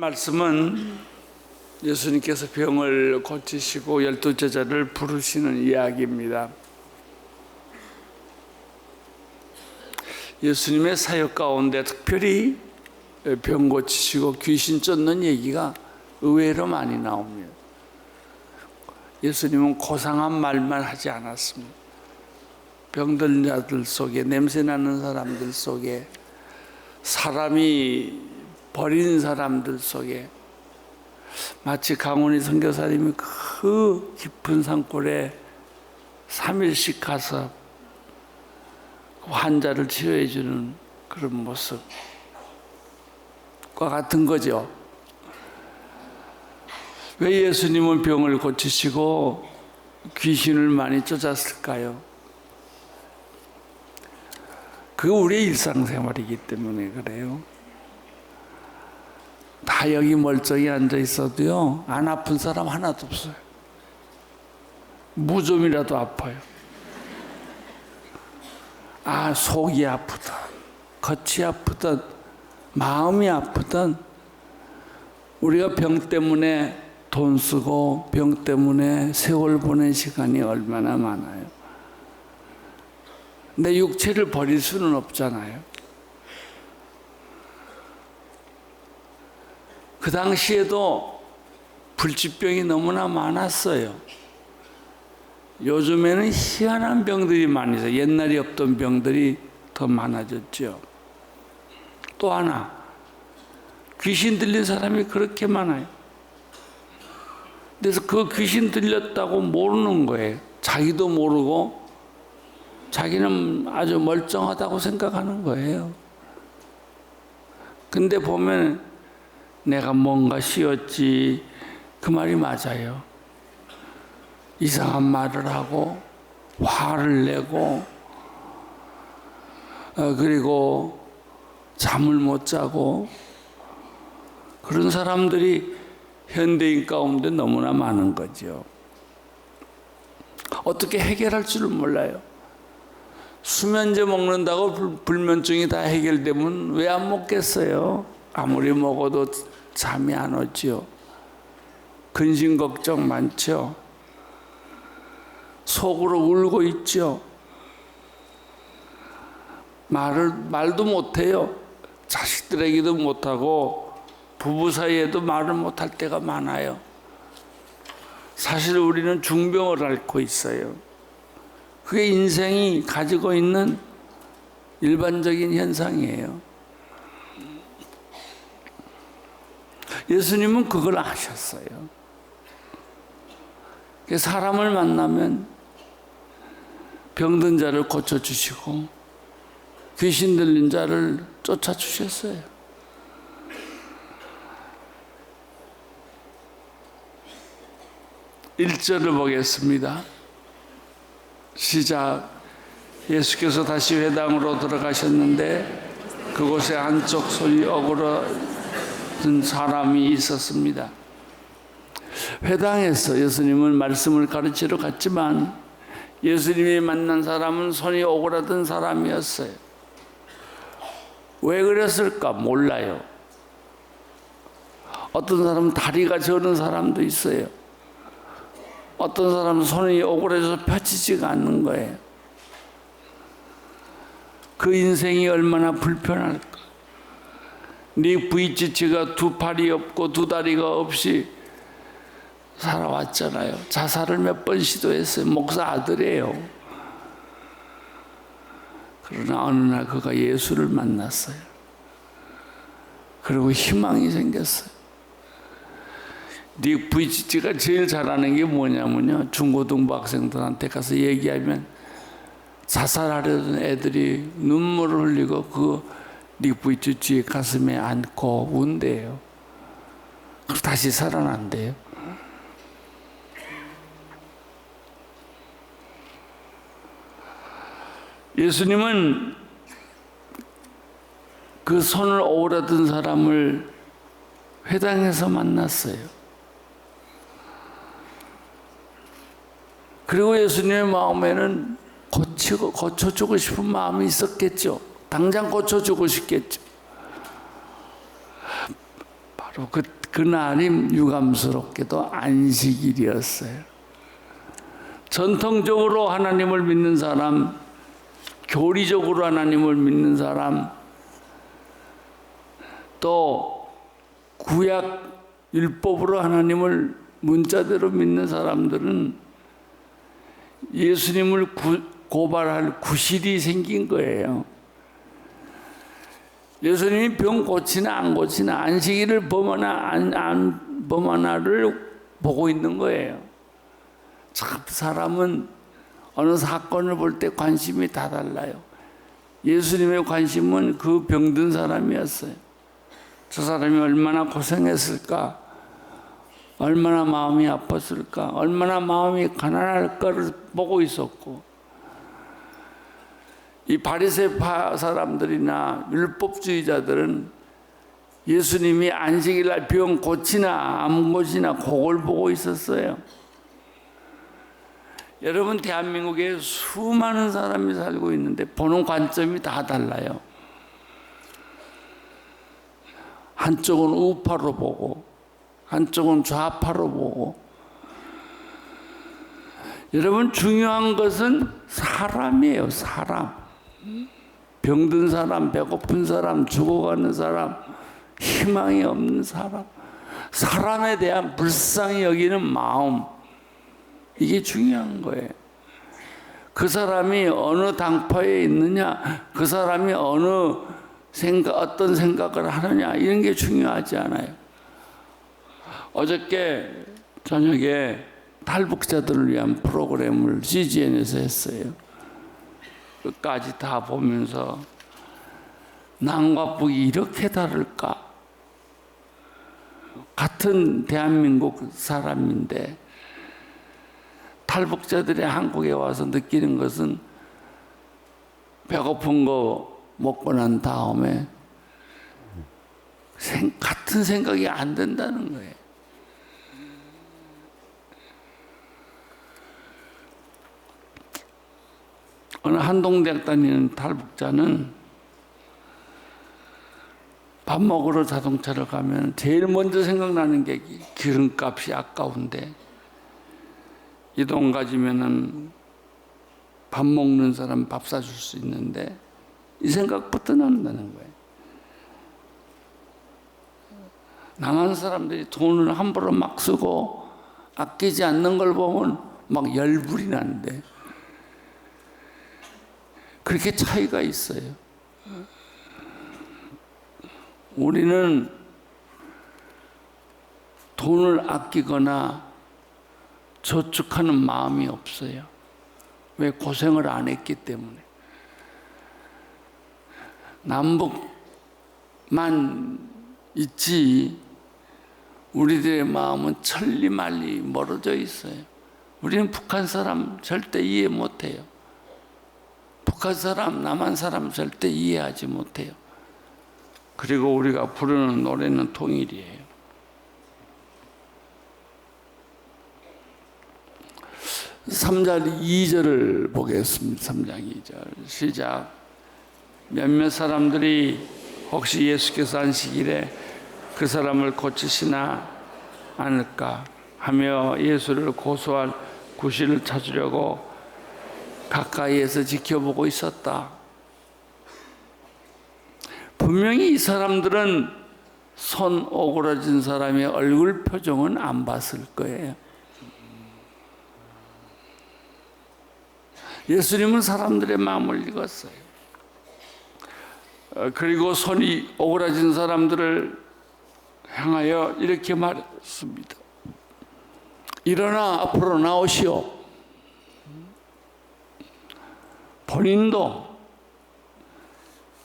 말씀은 예수님께서 병을 고치시고 12제자를 부르시는 이야기입니다. 예수님의 사역 가운데 특별히 병 고치시고 귀신 쫓는 얘기가 의외로 많이 나옵니다. 예수님은 고상한 말만 하지 않았습니다. 병든 자들 속에, 냄새나는 사람들 속에, 사람이 버린 사람들 속에, 마치 강훈이 선교사님이 그 깊은 산골에 3일씩 가서 환자를 치료해 주는 그런 모습과 같은 거죠. 왜 예수님은 병을 고치시고 귀신을 많이 쫓았을까요? 그게 우리의 일상생활이기 때문에 그래요. 다 여기 멀쩡히 앉아 있어도요, 안 아픈 사람 하나도 없어요. 무좀이라도 아파요. 속이 아프든, 겉이 아프든, 마음이 아프든, 우리가 병 때문에 돈 쓰고 병 때문에 세월 보낸 시간이 얼마나 많아요. 내 육체를 버릴 수는 없잖아요. 그 당시에도 불치병이 너무나 많았어요. 요즘에는 희한한 병들이 많이 있어요. 옛날에 없던 병들이 더 많아졌죠. 또 하나, 귀신 들린 사람이 그렇게 많아요. 그래서 그 귀신 들렸다고 모르는 거예요. 자기도 모르고 자기는 아주 멀쩡하다고 생각하는 거예요. 근데 보면 내가 뭔가 쉬었지, 그 말이 맞아요. 이상한 말을 하고 화를 내고 그리고 잠을 못 자고 그런 사람들이 현대인 가운데 너무나 많은 거죠. 어떻게 해결할 줄을 몰라요. 수면제 먹는다고 불면증이 다 해결되면 왜 안 먹겠어요? 아무리 먹어도 잠이 안 오죠. 근심 걱정 많죠. 속으로 울고 있죠. 말도 못해요. 자식들에게도 못하고 부부 사이에도 말을 못할 때가 많아요. 사실 우리는 중병을 앓고 있어요. 그게 인생이 가지고 있는 일반적인 현상이에요. 예수님은 그걸 아셨어요. 사람을 만나면 병든 자를 고쳐주시고 귀신 들린 자를 쫓아주셨어요. 일절을 보겠습니다. 시작. 예수께서 다시 회당으로 들어가셨는데 그곳에 한쪽 손이 어그러든 사람이 있었습니다. 회당에서 예수님은 말씀을 가르치러 갔지만 예수님이 만난 사람은 손이 오그라든 사람이었어요. 왜 그랬을까 몰라요. 어떤 사람은 다리가 저는 사람도 있어요. 어떤 사람은 손이 오그라져서 펴지지가 않는 거예요. 그 인생이 얼마나 불편할까. 네 부이치치가 두 팔이 없고 두 다리가 없이 살아왔잖아요. 자살을 몇 번 시도했어요. 목사 아들이에요. 그러나 어느 날 그가 예수를 만났어요. 그리고 희망이 생겼어요. 네 부이치치가 제일 잘하는 게 뭐냐면요, 중고등부 학생들한테 가서 얘기하면 자살하려던 애들이 눈물을 흘리고 네 부이치치 가슴에 안고 운대요. 그리고 다시 살아난대요. 예수님은 그 손을 오그라든 사람을 회당에서 만났어요. 그리고 예수님의 마음에는 고쳐주고 싶은 마음이 있었겠죠. 당장 고쳐주고 싶겠죠. 바로 그날이 유감스럽게도 안식일이었어요. 전통적으로 하나님을 믿는 사람, 교리적으로 하나님을 믿는 사람, 또 구약 율법으로 하나님을 문자대로 믿는 사람들은 예수님을 고발할 구실이 생긴 거예요. 예수님이 병 고치나 안 고치나, 안식일을 범하나 안 범하나를 보고 있는 거예요. 참 사람은 어느 사건을 볼 때 관심이 다 달라요. 예수님의 관심은 그 병든 사람이었어요. 저 사람이 얼마나 고생했을까, 얼마나 마음이 아팠을까, 얼마나 마음이 가난할까를 보고 있었고, 이 바리새파 사람들이나 율법주의자들은 예수님이 안식일날 병 고치나 안 고치나 그걸 보고 있었어요. 여러분, 대한민국에 수많은 사람이 살고 있는데 보는 관점이 다 달라요. 한쪽은 우파로 보고 한쪽은 좌파로 보고. 여러분, 중요한 것은 사람이에요. 사람. 병든 사람, 배고픈 사람, 죽어가는 사람, 희망이 없는 사람, 사람에 대한 불쌍히 여기는 마음, 이게 중요한 거예요. 그 사람이 어느 당파에 있느냐, 그 사람이 어떤 생각을 하느냐, 이런 게 중요하지 않아요. 어저께 저녁에 탈북자들을 위한 프로그램을 CGN에서 했어요. 끝까지 다 보면서 남과 북이 이렇게 다를까? 같은 대한민국 사람인데 탈북자들이 한국에 와서 느끼는 것은 배고픈 거 먹고 난 다음에 같은 생각이 안 된다는 거예요. 어느 한동대학 다니는 탈북자는 밥 먹으러 자동차를 가면 제일 먼저 생각나는 게 기름값이 아까운데 이 돈 가지면은 밥 먹는 사람 밥 사줄 수 있는데 이 생각부터 난다는 거예요. 남한 사람들이 돈을 함부로 막 쓰고 아끼지 않는 걸 보면 막 열불이 나는데 그렇게 차이가 있어요. 우리는 돈을 아끼거나 저축하는 마음이 없어요. 왜? 고생을 안 했기 때문에. 남북만 있지 우리들의 마음은 천리말리 멀어져 있어요. 우리는 북한 사람 절대 이해 못해요. 북한 사람, 남한 사람 절대 이해하지 못해요. 그리고 우리가 부르는 노래는 통일이에요. (3장 2절을) 보겠습니다. 3장 2절 시작. 몇몇 사람들이 혹시 예수께서 안식일에 그 사람을 고치시나 않을까 하며 예수를 고소할 구실을 찾으려고 가까이에서 지켜보고 있었다. 분명히 이 사람들은 손 오그라진 사람의 얼굴 표정은 안 봤을 거예요. 예수님은 사람들의 마음을 읽었어요. 그리고 손이 오그라진 사람들을 향하여 이렇게 말했습니다. 일어나 앞으로 나오시오. 본인도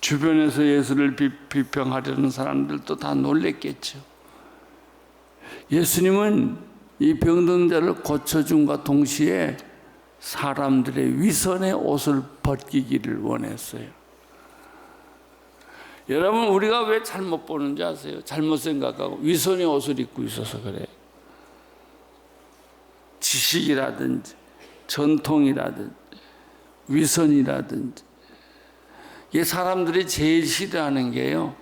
주변에서 예수를 비평하려는 사람들도 다 놀랬겠죠. 예수님은 이 병든 자를 고쳐줌과 동시에 사람들의 위선의 옷을 벗기기를 원했어요. 여러분, 우리가 왜 잘못 보는지 아세요? 잘못 생각하고 위선의 옷을 입고 있어서 그래요. 지식이라든지 전통이라든지 위선이라든지, 이게 사람들이 제일 싫어하는 게요,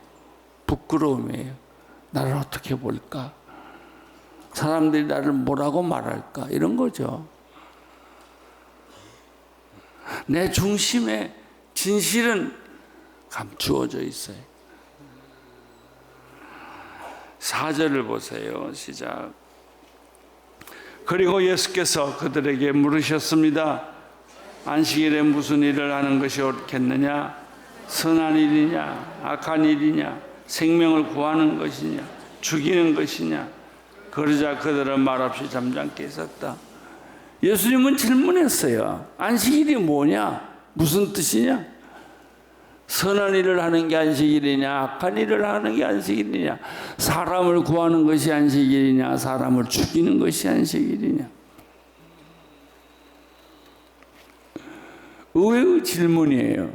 부끄러움이에요. 나를 어떻게 볼까? 사람들이 나를 뭐라고 말할까? 이런 거죠. 내 중심에 진실은 감추어져 있어요. 4절을 보세요. 시작. 그리고 예수께서 그들에게 물으셨습니다. 안식일에 무슨 일을 하는 것이 옳겠느냐? 선한 일이냐? 악한 일이냐? 생명을 구하는 것이냐? 죽이는 것이냐? 그러자 그들은 말없이 잠잠게 있었다. 예수님은 질문했어요. 안식일이 뭐냐? 무슨 뜻이냐? 선한 일을 하는 게 안식일이냐? 악한 일을 하는 게 안식일이냐? 사람을 구하는 것이 안식일이냐? 사람을 죽이는 것이 안식일이냐? 의외의 질문이에요.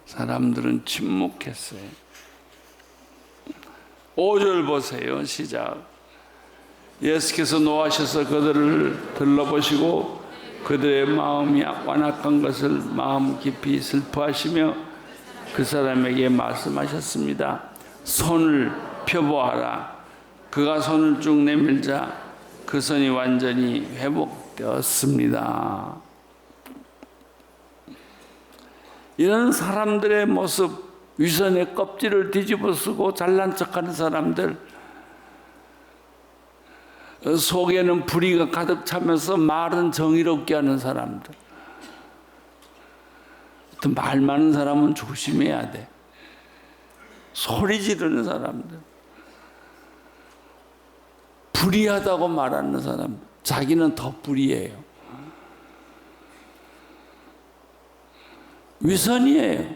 사람들은 침묵했어요. 5절 보세요. 시작. 예수께서 노하셔서 그들을 들러보시고 그들의 마음이 완악한 것을 마음 깊이 슬퍼하시며 그 사람에게 말씀하셨습니다. 손을 펴보아라. 그가 손을 쭉 내밀자 그 손이 완전히 회복되었습니다. 이런 사람들의 모습, 위선의 껍질을 뒤집어 쓰고 잘난 척하는 사람들, 속에는 불의가 가득 차면서 말은 정의롭게 하는 사람들. 말 많은 사람은 조심해야 돼. 소리 지르는 사람들, 불의하다고 말하는 사람, 자기는 더 불의해요. 위선이에요.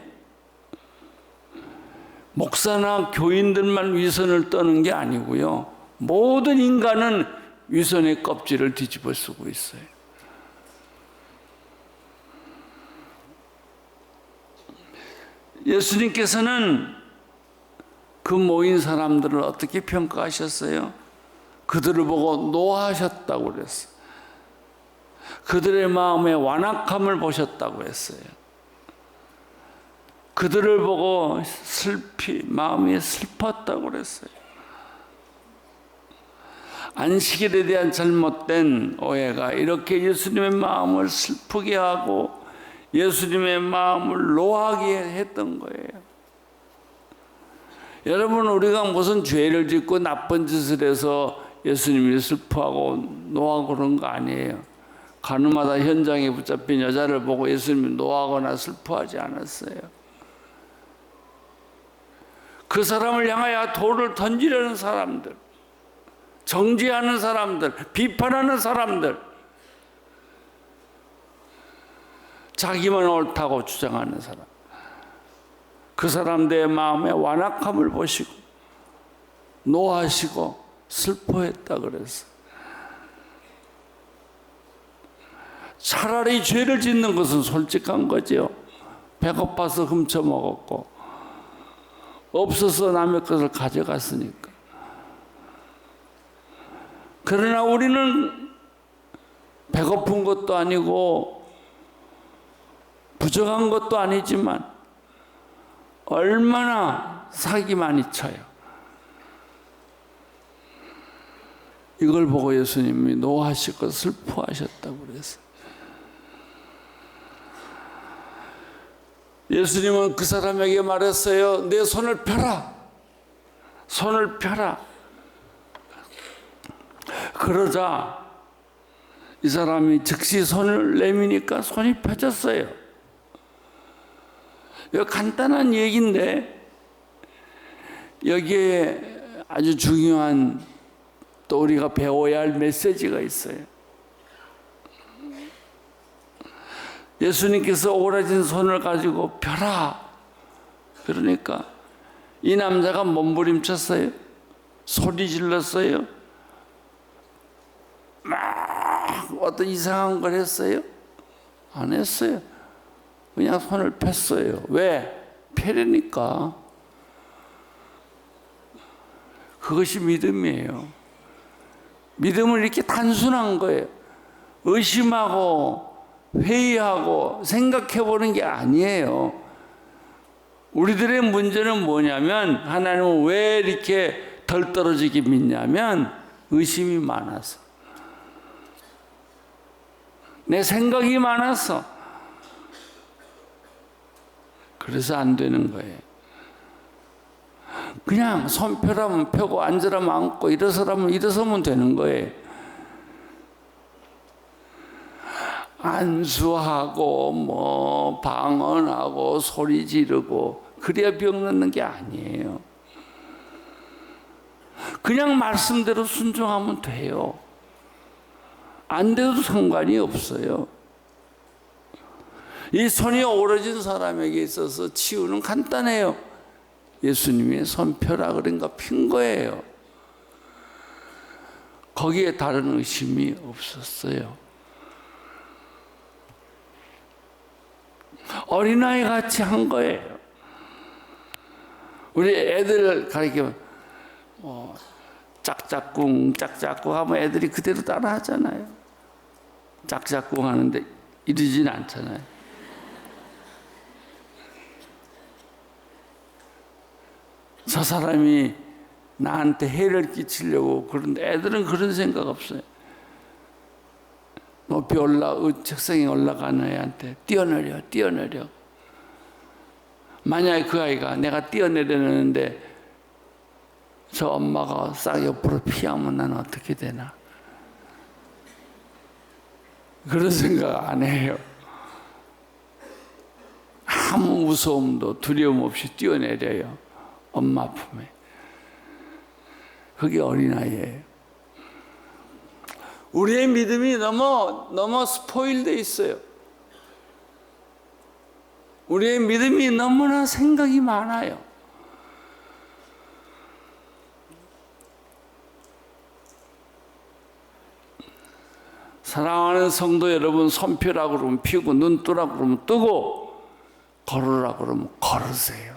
목사나 교인들만 위선을 떠는 게 아니고요. 모든 인간은 위선의 껍질을 뒤집어 쓰고 있어요. 예수님께서는 그 모인 사람들을 어떻게 평가하셨어요? 그들을 보고 노하셨다고 그랬어요. 그들의 마음에 완악함을 보셨다고 했어요. 그들을 보고 마음이 슬펐다고 그랬어요. 안식일에 대한 잘못된 오해가 이렇게 예수님의 마음을 슬프게 하고 예수님의 마음을 노하게 했던 거예요. 여러분, 우리가 무슨 죄를 짓고 나쁜 짓을 해서 예수님이 슬퍼하고 노하고 그런 거 아니에요. 가늠하다 현장에 붙잡힌 여자를 보고 예수님이 노하거나 슬퍼하지 않았어요. 그 사람을 향하여 돌을 던지려는 사람들, 정죄하는 사람들, 비판하는 사람들, 자기만 옳다고 주장하는 사람, 그 사람들의 마음에 완악함을 보시고 노하시고 슬퍼했다 그랬어요. 차라리 죄를 짓는 것은 솔직한 거죠. 배고파서 훔쳐먹었고 없어서 남의 것을 가져갔으니까. 그러나 우리는 배고픈 것도 아니고 부정한 것도 아니지만 얼마나 사기 많이 쳐요. 이걸 보고 예수님이 노하시고 슬퍼하셨다고 그랬어요. 예수님은 그 사람에게 말했어요. 내 손을 펴라. 손을 펴라. 그러자 이 사람이 즉시 손을 내미니까 손이 펴졌어요. 이거 간단한 얘기인데 여기에 아주 중요한 또 우리가 배워야 할 메시지가 있어요. 예수님께서 오라진 손을 가지고 펴라. 그러니까 이 남자가 몸부림쳤어요. 소리 질렀어요. 막 어떤 이상한 걸 했어요? 안 했어요. 그냥 손을 폈어요. 왜? 펴려니까. 그것이 믿음이에요. 믿음은 이렇게 단순한 거예요. 의심하고 회의하고 생각해보는 게 아니에요. 우리들의 문제는 뭐냐면 하나님은 왜 이렇게 덜 떨어지게 믿냐면 의심이 많아서, 내 생각이 많아서, 그래서 안 되는 거예요. 그냥 손 펴라면 펴고 앉으라면 앉고 일어서라면 일어서면 되는 거예요. 안수하고 뭐 방언하고 소리 지르고 그래야 병 낫는 게 아니에요. 그냥 말씀대로 순종하면 돼요. 안 돼도 상관이 없어요. 이 손이 오러진 사람에게 있어서 치유는 간단해요. 예수님이 손 펴라 그러니까 핀 거예요. 거기에 다른 의심이 없었어요. 어린아이 같이 한 거예요. 우리 애들 가르치면 짝짝꿍 짝짝꿍 하면 애들이 그대로 따라 하잖아요. 짝짝꿍 하는데 이러진 않잖아요. 저 사람이 나한테 해를 끼치려고 그런데 애들은 그런 생각 없어요. 높이 책상에 올라가는 애한테 뛰어내려. 만약에 그 아이가 내가 뛰어내려는데 저 엄마가 싹 옆으로 피하면 나는 어떻게 되나? 그런 생각 안 해요. 아무 무서움도 두려움 없이 뛰어내려요. 엄마 품에. 그게 어린아이예요. 우리의 믿음이 너무 스포일돼 있어요. 우리의 믿음이 너무나 생각이 많아요. 사랑하는 성도 여러분, 손 펴라고 그러면 펴고, 눈 뜨라고 그러면 뜨고, 걸으라고 그러면 걸으세요.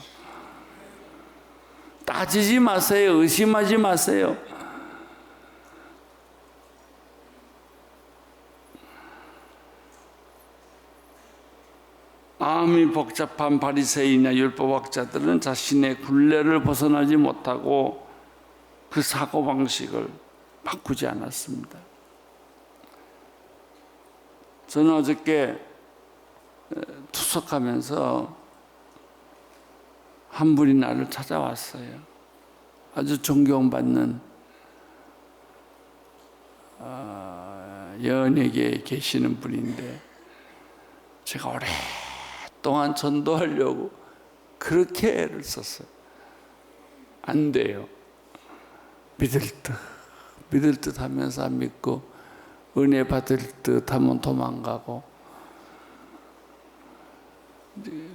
따지지 마세요. 의심하지 마세요. 마음이 복잡한 바리새인이나 율법학자들은 자신의 굴레를 벗어나지 못하고 그 사고방식을 바꾸지 않았습니다. 저는 어저께 투석하면서 한 분이 나를 찾아왔어요. 아주 존경받는 연예계에 계시는 분인데 제가 오랫동안 전도하려고 그렇게 애를 썼어요. 안 돼요. 믿을 듯 하면서 안 믿고 은혜 받을 듯 하면 도망가고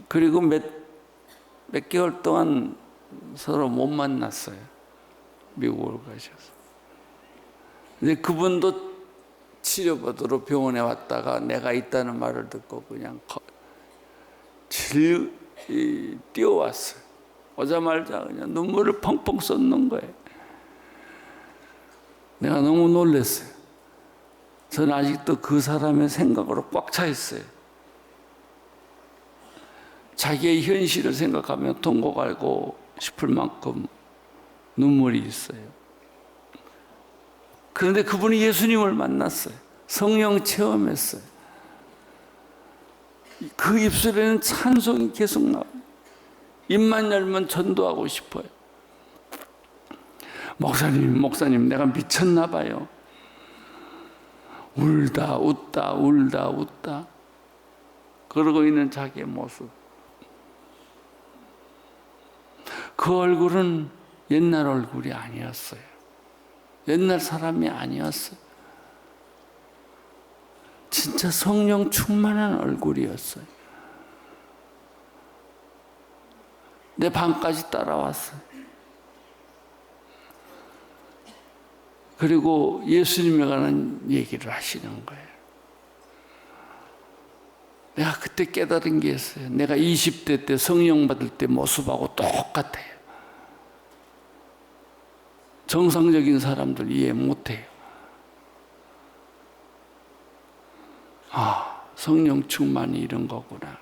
그리고 몇 개월 동안 서로 못 만났어요. 미국으로 가셔서. 근데 그분도 치료받으러 병원에 왔다가 내가 있다는 말을 듣고 그냥 뛰어왔어요. 오자마자 그냥 눈물을 펑펑 쏟는 거예요. 내가 너무 놀랐어요. 저는 아직도 그 사람의 생각으로 꽉 차 있어요. 자기의 현실을 생각하면 통곡하고 싶을 만큼 눈물이 있어요. 그런데 그분이 예수님을 만났어요. 성령 체험했어요. 그 입술에는 찬송이 계속 나와요. 입만 열면 전도하고 싶어요. 목사님, 내가 미쳤나 봐요. 울다 웃다 그러고 있는 자기의 모습. 그 얼굴은 옛날 얼굴이 아니었어요. 옛날 사람이 아니었어요. 진짜 성령 충만한 얼굴이었어요. 내 방까지 따라왔어요. 그리고 예수님에 관한 얘기를 하시는 거예요. 내가 그때 깨달은 게 있어요. 내가 20대 때 성령 받을 때 모습하고 똑같아요. 정상적인 사람들 이해 못해요. 성령 충만이 이런 거구나.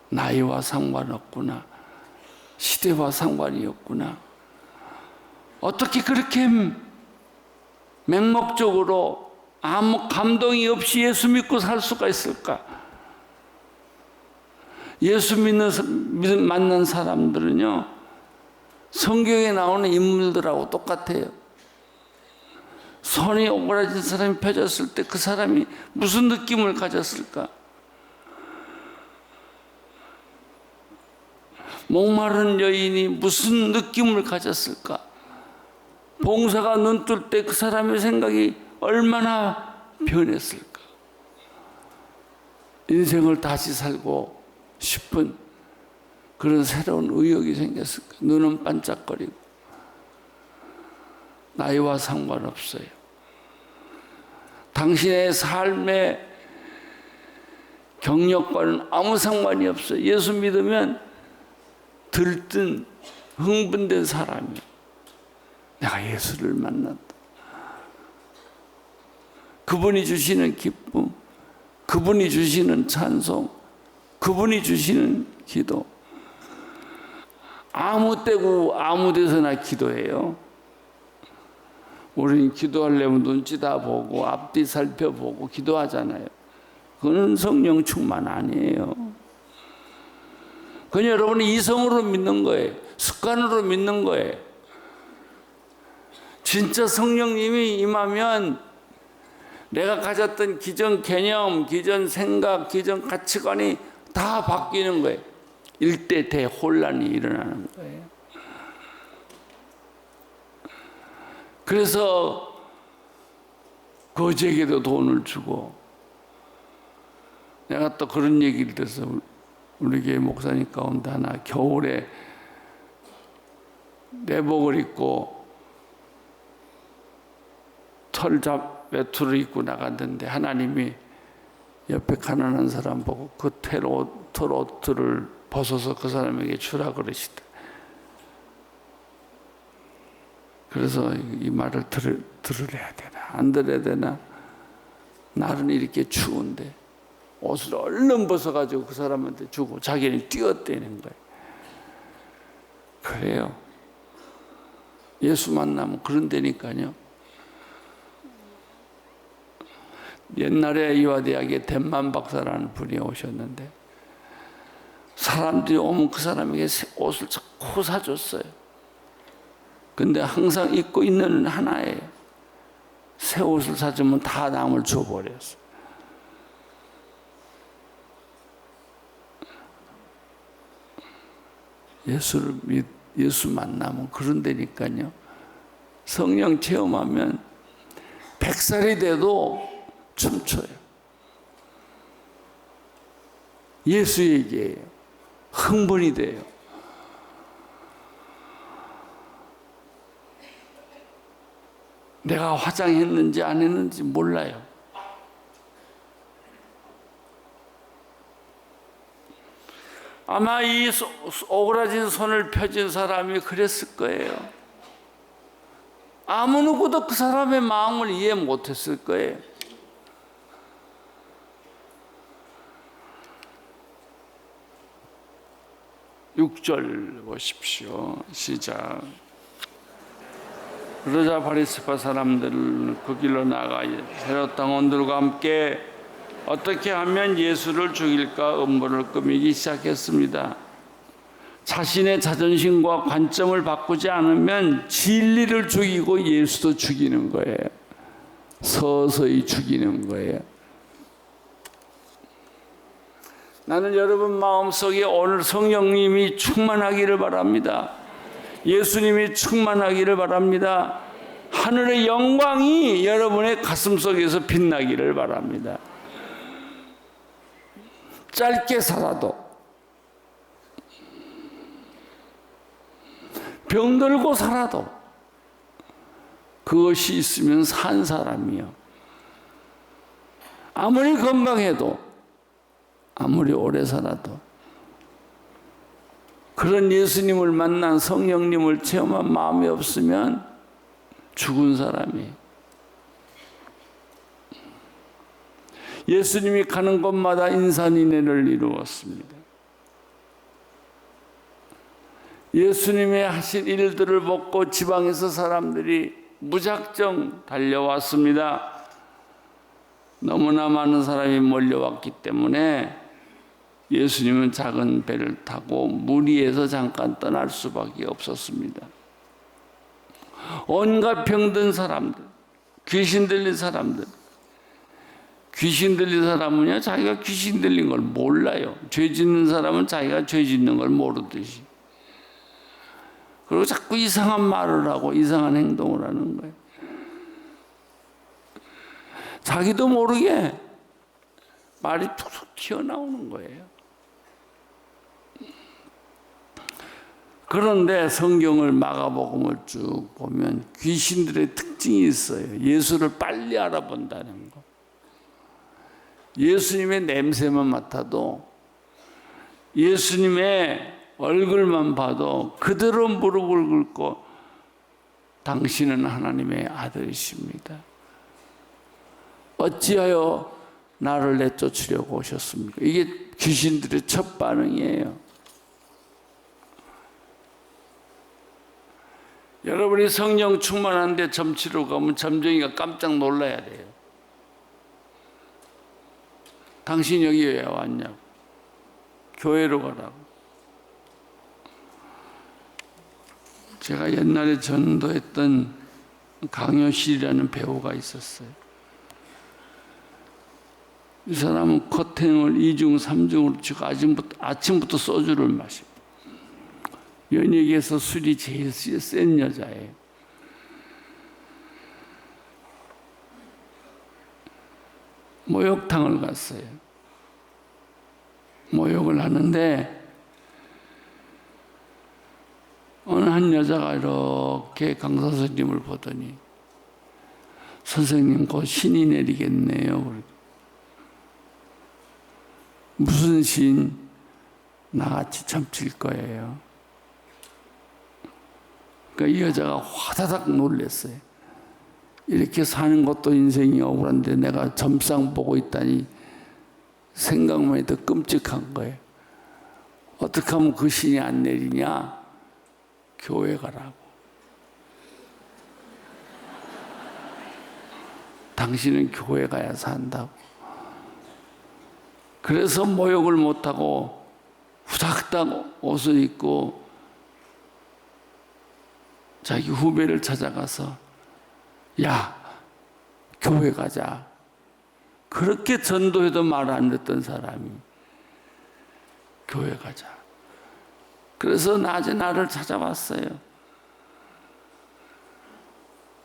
나이와 상관없구나. 시대와 상관이 없구나. 어떻게 그렇게 맹목적으로 아무 감동이 없이 예수 믿고 살 수가 있을까? 예수 만난 사람들은요, 성경에 나오는 인물들하고 똑같아요. 손이 오그라진 사람이 펴졌을 때 그 사람이 무슨 느낌을 가졌을까? 목마른 여인이 무슨 느낌을 가졌을까? 봉사가 눈 뜰 때 그 사람의 생각이 얼마나 변했을까? 인생을 다시 살고 싶은 그런 새로운 의욕이 생겼을까? 눈은 반짝거리고. 나이와 상관없어요. 당신의 삶의 경력과는 아무 상관이 없어요. 예수 믿으면 들뜬 흥분된 사람이 내가 예수를 만났다. 그분이 주시는 기쁨, 그분이 주시는 찬송, 그분이 주시는 기도. 아무 때고 아무 데서나 기도해요. 우리는 기도하려면 눈치 다 보고 앞뒤 살펴보고 기도하잖아요. 그건 성령 충만 아니에요. 그건 여러분이 이성으로 믿는 거예요. 습관으로 믿는 거예요. 진짜 성령님이 임하면 내가 가졌던 기존 개념, 기존 생각, 기존 가치관이 다 바뀌는 거예요. 일대 대혼란이 일어나는 거예요. 그래서 거지에게도 돈을 주고, 내가 또 그런 얘기를 들어서 우리 교회 목사님 가운데 하나 겨울에 내복을 입고 외투를 입고 나갔는데 하나님이 옆에 가난한 사람 보고 그 털옷을 벗어서 그 사람에게 주라 그러시다. 그래서 이 말을 들으려야 되나 안 들어야 되나? 날은 이렇게 추운데 옷을 얼른 벗어가지고 그 사람한테 주고 자기는 뛰어대는 거예요. 그래요. 예수 만나면 그런 데니까요. 옛날에 이화대학에 덴만 박사라는 분이 오셨는데 사람들이 오면 그 사람에게 옷을 자꾸 사줬어요. 근데 항상 입고 있는 하나예요. 새 옷을 사주면 다 남을 줘버렸어요. 예수 만나면 그런 데니까요. 성령 체험하면 100살이 돼도 춤춰요. 예수 얘기예요. 흥분이 돼요. 내가 화장했는지 안 했는지 몰라요. 아마 이 오그라진 손을 펴진 사람이 그랬을 거예요. 아무 누구도 그 사람의 마음을 이해 못했을 거예요. 육 절 보십시오. 시작. 그러자 바리새파 사람들은 그 길로 나가 헤롯 당원들과 함께 어떻게 하면 예수를 죽일까 음모를 꾸미기 시작했습니다. 자신의 자존심과 관점을 바꾸지 않으면 진리를 죽이고 예수도 죽이는 거예요. 서서히 죽이는 거예요. 나는 여러분 마음속에 오늘 성령님이 충만하기를 바랍니다. 예수님이 충만하기를 바랍니다. 하늘의 영광이 여러분의 가슴속에서 빛나기를 바랍니다. 짧게 살아도 병들고 살아도 그것이 있으면 산 사람이요. 아무리 건강해도 아무리 오래 살아도 그런 예수님을 만난 성령님을 체험한 마음이 없으면 죽은 사람이에요. 예수님이 가는 곳마다 인산인해를 이루었습니다. 예수님의 하신 일들을 보고 지방에서 사람들이 무작정 달려왔습니다. 너무나 많은 사람이 몰려왔기 때문에 예수님은 작은 배를 타고 무리에서 잠깐 떠날 수밖에 없었습니다. 온갖 병든 사람들, 귀신 들린 사람들, 귀신 들린 사람은요, 자기가 귀신 들린 걸 몰라요. 죄 짓는 사람은 자기가 죄 짓는 걸 모르듯이. 그리고 자꾸 이상한 말을 하고 이상한 행동을 하는 거예요. 자기도 모르게 말이 툭툭 튀어나오는 거예요. 그런데 성경을 마가복음을 쭉 보면 귀신들의 특징이 있어요. 예수를 빨리 알아본다는 거. 예수님의 냄새만 맡아도, 예수님의 얼굴만 봐도 그대로 무릎을 꿇고 당신은 하나님의 아들이십니다. 어찌하여 나를 내쫓으려고 오셨습니까? 이게 귀신들의 첫 반응이에요. 여러분이 성령 충만한데 점치러 가면 점쟁이가 깜짝 놀라야 돼요. 당신 여기 왜 왔냐고. 교회로 가라고. 제가 옛날에 전도했던 강효실이라는 배우가 있었어요. 이 사람은 커튼을 2중, 3중으로 치고 아침부터 소주를 마시고, 연예계에서 술이 제일 센 여자예요. 목욕탕을 갔어요. 목욕을 하는데 어느 한 여자가 이렇게 강사 선생님을 보더니, 선생님 곧 신이 내리겠네요. 무슨 신? 나같이 점칠 거예요. 그러니까 이 여자가 화다닥 놀랐어요. 이렇게 사는 것도 인생이 억울한데 내가 점상 보고 있다니 생각만 해도 끔찍한 거예요. 어떻게 하면 그 신이 안 내리냐? 교회 가라고. 당신은 교회 가야 산다고. 그래서 모욕을 못하고 후닥닥 옷을 입고 자기 후배를 찾아가서, 야, 교회 가자. 그렇게 전도해도 말 안 듣던 사람이 교회 가자. 그래서 낮에 나를 찾아왔어요.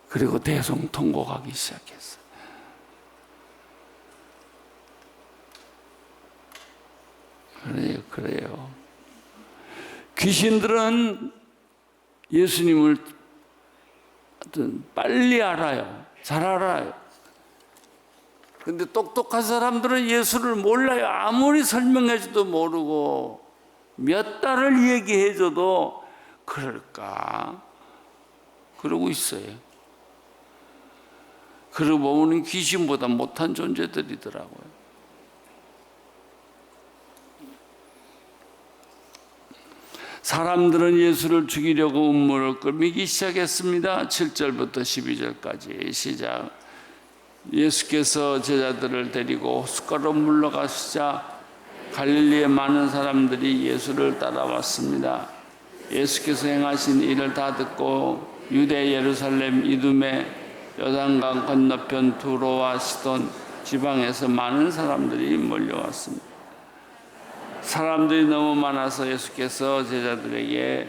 그리고 대성통곡하기 시작했어요. 그래요. 귀신들은 예수님을 빨리 알아요. 잘 알아요. 근데 똑똑한 사람들은 예수를 몰라요. 아무리 설명해줘도 모르고, 몇 달을 얘기해줘도 그럴까? 그러고 있어요. 그러고 보면 귀신보다 못한 존재들이더라고요. 사람들은 예수를 죽이려고 음모를 꾸미기 시작했습니다. 7절부터 12절까지 시작. 예수께서 제자들을 데리고 숟가락 물러가시자 갈릴리의 많은 사람들이 예수를 따라왔습니다. 예수께서 행하신 일을 다 듣고 유대, 예루살렘, 이두메, 요단강 건너편 두로와 시돈 지방에서 많은 사람들이 몰려왔습니다. 사람들이 너무 많아서 예수께서 제자들에게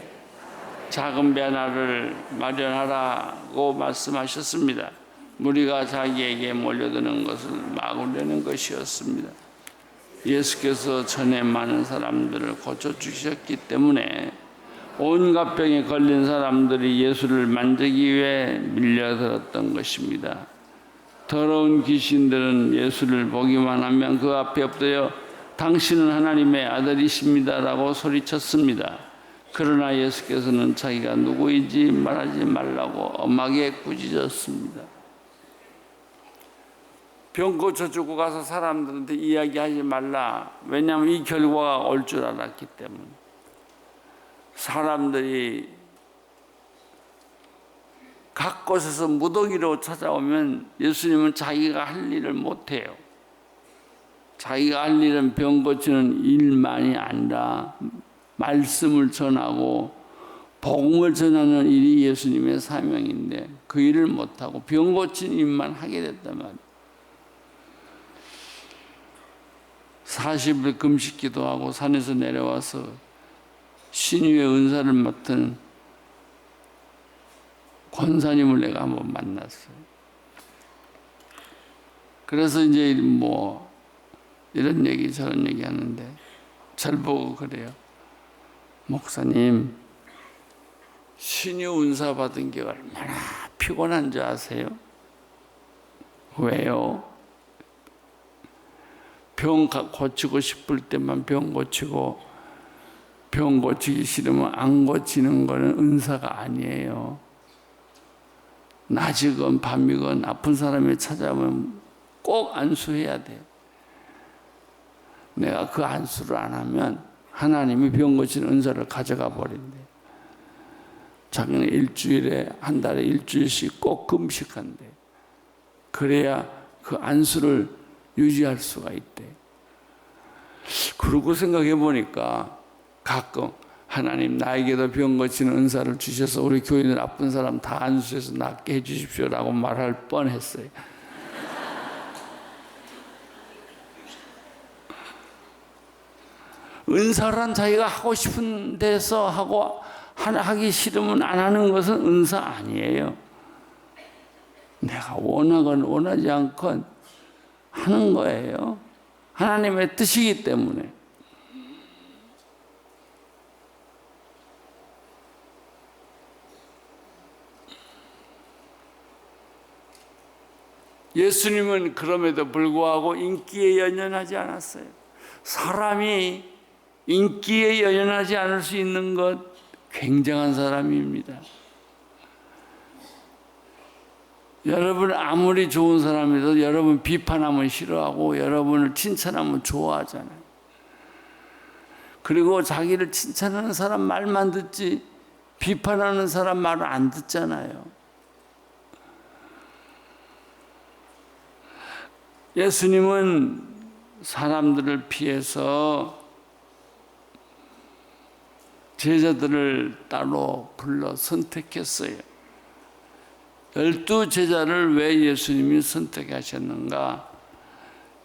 작은 배 하나를 마련하라고 말씀하셨습니다. 무리가 자기에게 몰려드는 것을 막으려는 것이었습니다. 예수께서 전에 많은 사람들을 고쳐주셨기 때문에 온갖 병에 걸린 사람들이 예수를 만지기 위해 밀려들었던 것입니다. 더러운 귀신들은 예수를 보기만 하면 그 앞에 엎드려 당신은 하나님의 아들이십니다라고 소리쳤습니다. 그러나 예수께서는 자기가 누구인지 말하지 말라고 엄하게 꾸짖었습니다. 병 고쳐주고 가서 사람들한테 이야기하지 말라. 왜냐하면 이 결과가 올 줄 알았기 때문에. 사람들이 각 곳에서 무더기로 찾아오면 예수님은 자기가 할 일을 못해요. 자기가 할 일은 병 고치는 일만이 아니라 말씀을 전하고 복음을 전하는 일이 예수님의 사명인데 그 일을 못하고 병 고치는 일만 하게 됐단 말이에요. 40일 금식 기도하고 산에서 내려와서 신유의 은사를 맡은 권사님을 내가 한번 만났어요. 그래서 이제 뭐 이런 얘기 저런 얘기 하는데 절 보고 그래요. 목사님, 신유 은사 받은 게 얼마나 피곤한 줄 아세요? 왜요? 병 고치고 싶을 때만 병 고치고 병 고치기 싫으면 안 고치는 거는 은사가 아니에요. 낮이건 밤이건 아픈 사람이 찾아오면 꼭 안수해야 돼요. 내가 그 안수를 안 하면 하나님이 병 고치는 은사를 가져가 버린대. 자기는 일주일에 한 달에 일주일씩 꼭 금식한대. 그래야 그 안수를 유지할 수가 있대. 그러고 생각해 보니까 가끔 하나님 나에게도 병 고치는 은사를 주셔서 우리 교인들 아픈 사람 다 안수해서 낫게 해 주십시오라고 말할 뻔했어요. 은사란 자기가 하고 싶은 데서 하고 하기 싫으면 안 하는 것은 은사 아니에요. 내가 원하건 원하지 않건 하는 거예요. 하나님의 뜻이기 때문에. 예수님은 그럼에도 불구하고 인기에 연연하지 않았어요. 사람이 인기에 연연하지 않을 수 있는 것 굉장한 사람입니다. 여러분 아무리 좋은 사람이라도 여러분 비판하면 싫어하고 여러분을 칭찬하면 좋아하잖아요. 그리고 자기를 칭찬하는 사람 말만 듣지 비판하는 사람 말을 안 듣잖아요. 예수님은 사람들을 피해서 제자들을 따로 불러 선택했어요. 12제자를 왜 예수님이 선택하셨는가?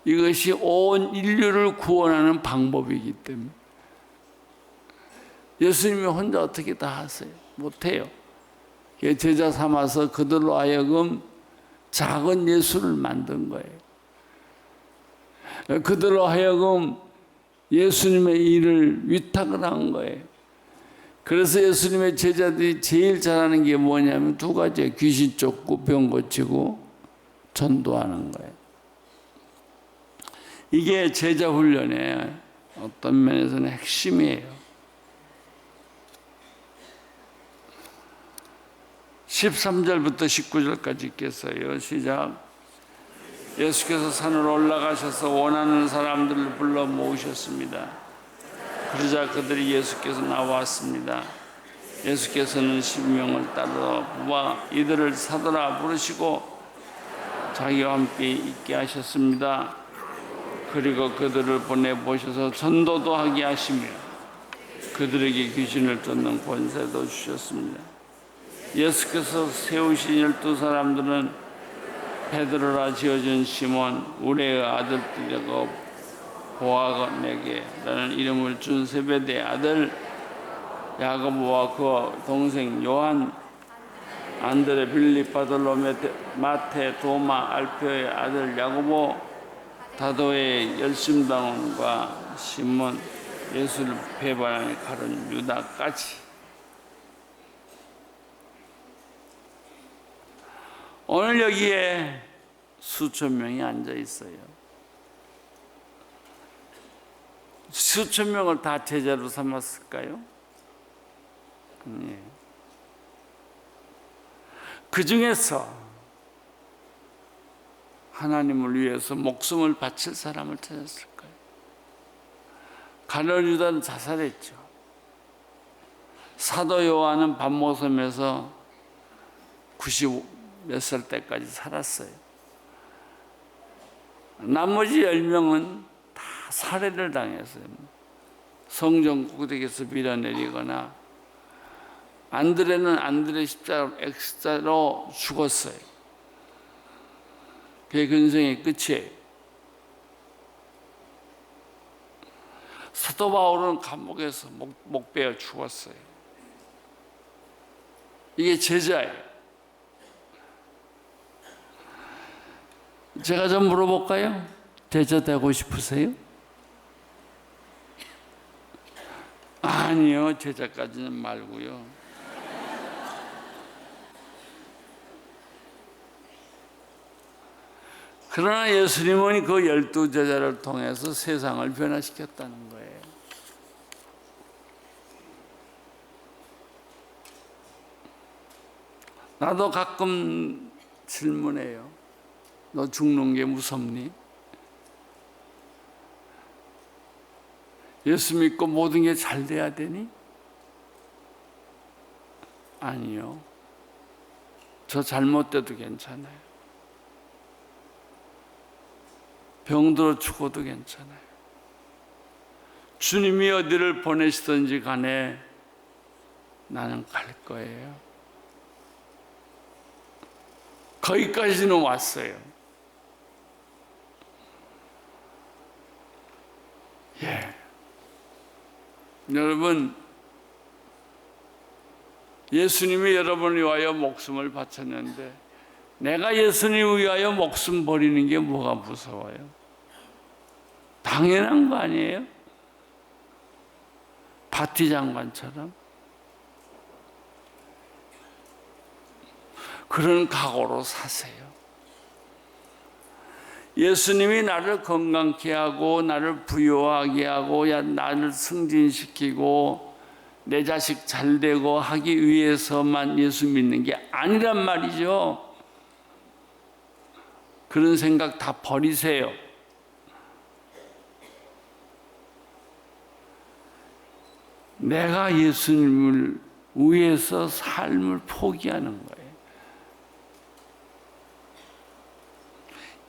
이것이 온 인류를 구원하는 방법이기 때문에. 예수님이 혼자 어떻게 다 하세요? 못해요. 제자 삼아서 그들로 하여금 작은 예수를 만든 거예요. 그들로 하여금 예수님의 일을 위탁을 한 거예요. 그래서 예수님의 제자들이 제일 잘하는 게 뭐냐면 두 가지예요. 귀신 쫓고 병 고치고 전도하는 거예요. 이게 제자 훈련의 어떤 면에서는 핵심이에요. 13절부터 19절까지 읽겠어요. 시작. 예수께서 산으로 올라가셔서 원하는 사람들을 불러 모으셨습니다. 그러자 그들이 예수께서 나왔습니다. 예수께서는 10명을 따로 뽑아 이들을 사도라 부르시고 자기와 함께 있게 하셨습니다. 그리고 그들을 보내보셔서 전도도 하게 하시며 그들에게 귀신을 쫓는 권세도 주셨습니다. 예수께서 세우신 12사람들은 베드로라 지어준 시몬, 우레의 아들 야곱, 보아내게 라는 이름을 준 세베대의 아들 야고보와 그 동생 요한, 안드레, 빌립, 바돌로메, 마테, 도마, 알페의 아들 야고보, 다도의 열심당원과 시몬, 예수를 배반하여 가른 유다까지. 오늘 여기에 수천 명이 앉아 있어요. 수천 명을 다 제자로 삼았을까요? 예. 그 중에서 하나님을 위해서 목숨을 바칠 사람을 찾았을 거예요. 가룟 유다는 자살했죠. 사도 요한은 밤모섬에서 90 몇 살 때까지 살았어요. 나머지 10명은 다 살해를 당했어요. 성전 꼭대기에서 밀어내리거나, 안드레는 안드레 십자가로 X자로 죽었어요. 그게 근성의 끝이에요. 사도 바울은 감옥에서 목 베어 죽었어요. 이게 제자예요. 제가 좀 물어볼까요? 제자 되고 싶으세요? 아니요, 제자까지는 말고요. 그러나 예수님은 그 12제자를 통해서 세상을 변화시켰다는 거예요. 나도 가끔 질문해요. 너 죽는 게 무섭니? 예수 믿고 모든 게 잘 돼야 되니? 아니요. 저 잘못돼도 괜찮아요. 병들어 죽어도 괜찮아요. 주님이 어디를 보내시든지 간에 나는 갈 거예요. 거기까지는 왔어요. 예. 여러분, 예수님이 여러분을 위하여 목숨을 바쳤는데 내가 예수님을 위하여 목숨 버리는 게 뭐가 무서워요? 당연한 거 아니에요? 바티 장관처럼 그런 각오로 사세요. 예수님이 나를 건강케 하고 나를 부유하게 하고 나를 승진시키고 내 자식 잘 되고 하기 위해서만 예수 믿는 게 아니란 말이죠. 그런 생각 다 버리세요. 내가 예수님을 위해서 삶을 포기하는 거예요.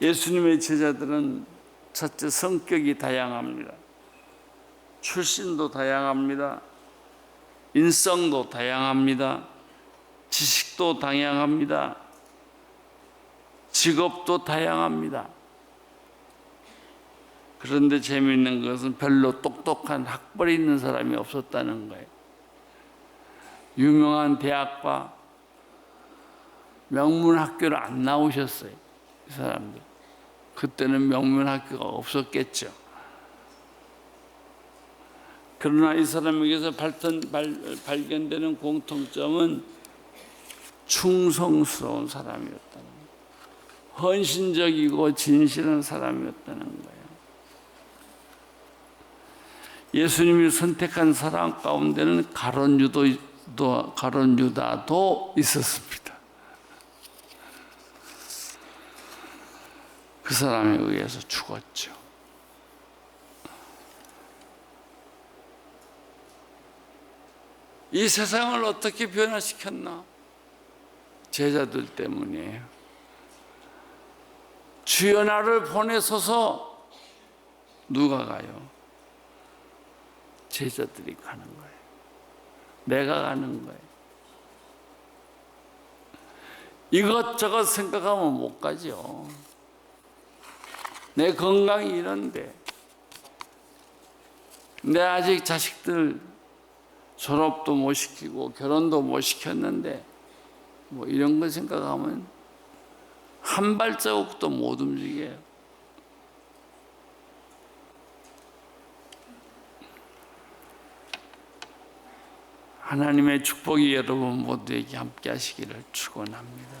예수님의 제자들은 첫째, 성격이 다양합니다. 출신도 다양합니다. 인성도 다양합니다. 지식도 다양합니다. 직업도 다양합니다. 그런데 재미있는 것은 별로 똑똑한 학벌이 있는 사람이 없었다는 거예요. 유명한 대학과 명문학교를 안 나오셨어요. 이 사람들. 그때는 명문학교가 없었겠죠. 그러나 이 사람에게서 발견되는 공통점은 충성스러운 사람이었다는 거예요. 헌신적이고 진실한 사람이었다는 거예요. 예수님이 선택한 사람 가운데는 가룟 유다도 있었습니다. 그 사람에 의해서 죽었죠. 이 세상을 어떻게 변화시켰나? 제자들 때문이에요. 주여 나를 보내소서. 누가 가요? 제자들이 가는 거예요. 내가 가는 거예요. 이것저것 생각하면 못 가죠. 내 건강이 이런데, 내 아직 자식들 졸업도 못 시키고 결혼도 못 시켰는데 뭐 이런 거 생각하면 한 발자국도 못 움직여요. 하나님의 축복이 여러분 모두에게 함께 하시기를 축원합니다.